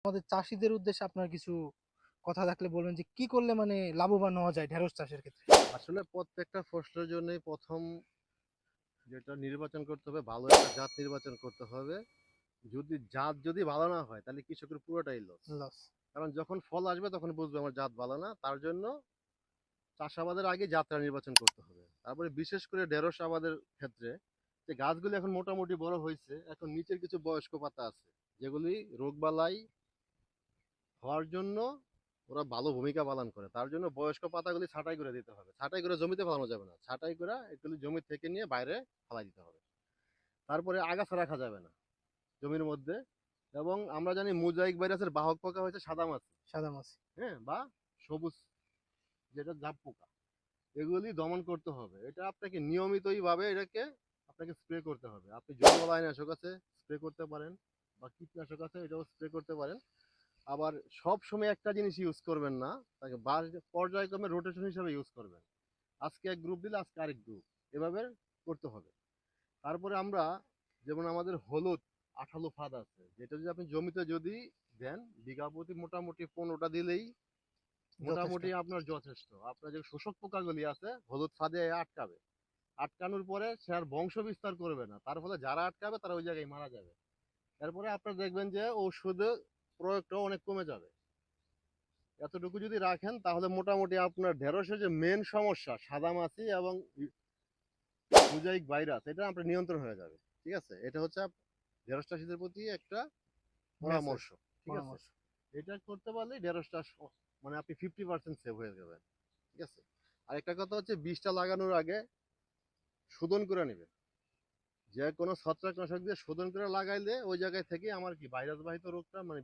আমাদের চাষীদের উদ্দেশ্যে আপনার কিছু কথা থাকলে বলবেন যে কি করলে মানে লাভবান হওয়া যায় ঢেঁড়স চাষের ক্ষেত্রে? আসলে প্রত্যেকটা ফসলের জন্যই প্রথম যেটা নির্বাচন করতে হবে, ভালো একটা জাত নির্বাচন করতে হবে। যদি জাত যদি ভালো না হয় তাহলে কৃষকের পুরোটাই লস। লস। কারণ যখন ফল আসবে তখন বুঝবে আমার জাত ভালো না। তার জন্য চাষাবাদের আগে জাতটা নির্বাচন করতে হবে। তারপরে বিশেষ করে ঢেঁড়স আবাদের ক্ষেত্রে যে গাছগুলি এখন মোটামুটি বড় হয়েছে, এখন নিচের কিছু বয়স্ক পাতা আছে যেগুলি রোগবালাই হওয়ার জন্য ওরা ভালো ভূমিকা পালন করে। তার জন্য বয়স্ক পাতাগুলি ছাঁটাই করে দিতে হবে। ছাঁটাই করে জমিতে ফেলানো যাবে না, ছাঁটাই করে এগুলি জমি থেকে নিয়ে বাইরে ফেলাই দিতে হবে। তারপরে আগাছা রাখা যাবে না জমির মধ্যে। এবং আমরা জানি মোজাইক ভাইরাসের বাহক পোকা হচ্ছে সাদামাছি, সাদা মাছ। হ্যাঁ, বা সবুজ, যেটা জাপ পোকা। এগুলি দমন করতে হবে। এটা আপনাকে নিয়মিতই ভাবে এটাকে আপনাকে স্প্রে করতে হবে। আপনি জৈববালাইনাশক আছে স্প্রে করতে পারেন, বা কীটনাশক আছে এটাও স্প্রে করতে পারেন। আবার সব সময় একটা জিনিস ইউজ করবেন না, তাকে পর্যায়ক্রমে রোটেশন হিসাবে ইউজ করবেন। আজকে এক গ্রুপ দিলে আজকে আরেক গ্রুপ, এভাবে করতে হবে। তারপরে আমরা যেমন আমাদের হলুদ আঠালো ফাঁদ আছে, যেটা যদি আপনি জমিতে যদি দেন, বিঘা প্রতি মোটামুটি 15টা দিলেই যথেষ্ট। মোটামুটি আপনার যথেষ্ট। আপনার যে শোষক পোকাগুলি আছে হলুদ ফাঁদে আটকাবে। আটকানোর পরে সে আর বংশ বিস্তার করবে না, তার ফলে যারা আটকাবে তারা ওই জায়গায় মারা যাবে। এরপরে আপনার দেখবেন যে ওষুধের প্রয়োগটাও অনেক কমে যাবে। এতটুকু যদি রাখেন তাহলে মোটামুটি আপনার ঢেঁড়সের যে মেন সমস্যা সাদামাছি এবং মোজাইক ভাইরাস, এটা আপনার নিয়ন্ত্রণ হয়ে যাবে। ঠিক আছে, এটা হচ্ছে ঢেঁড়স চাষীদের প্রতি একটা মেসেজ। পরামর্শ। ঠিক আছে, পরামর্শ। এটা করতে পারলে ঢেঁড়সটা মানে আপনি 50% সেভ হয়ে যাবেন। ঠিক আছে, আরেকটা কথা হচ্ছে বীজটা লাগানোর আগে শোধন করে নেবে। যে কোনো ছত্রাকনাশক দিয়ে শোধন করে লাগাইলে ওই জায়গায় থেকে আমার কি ভাইরাস বাহিত রোগটা মানে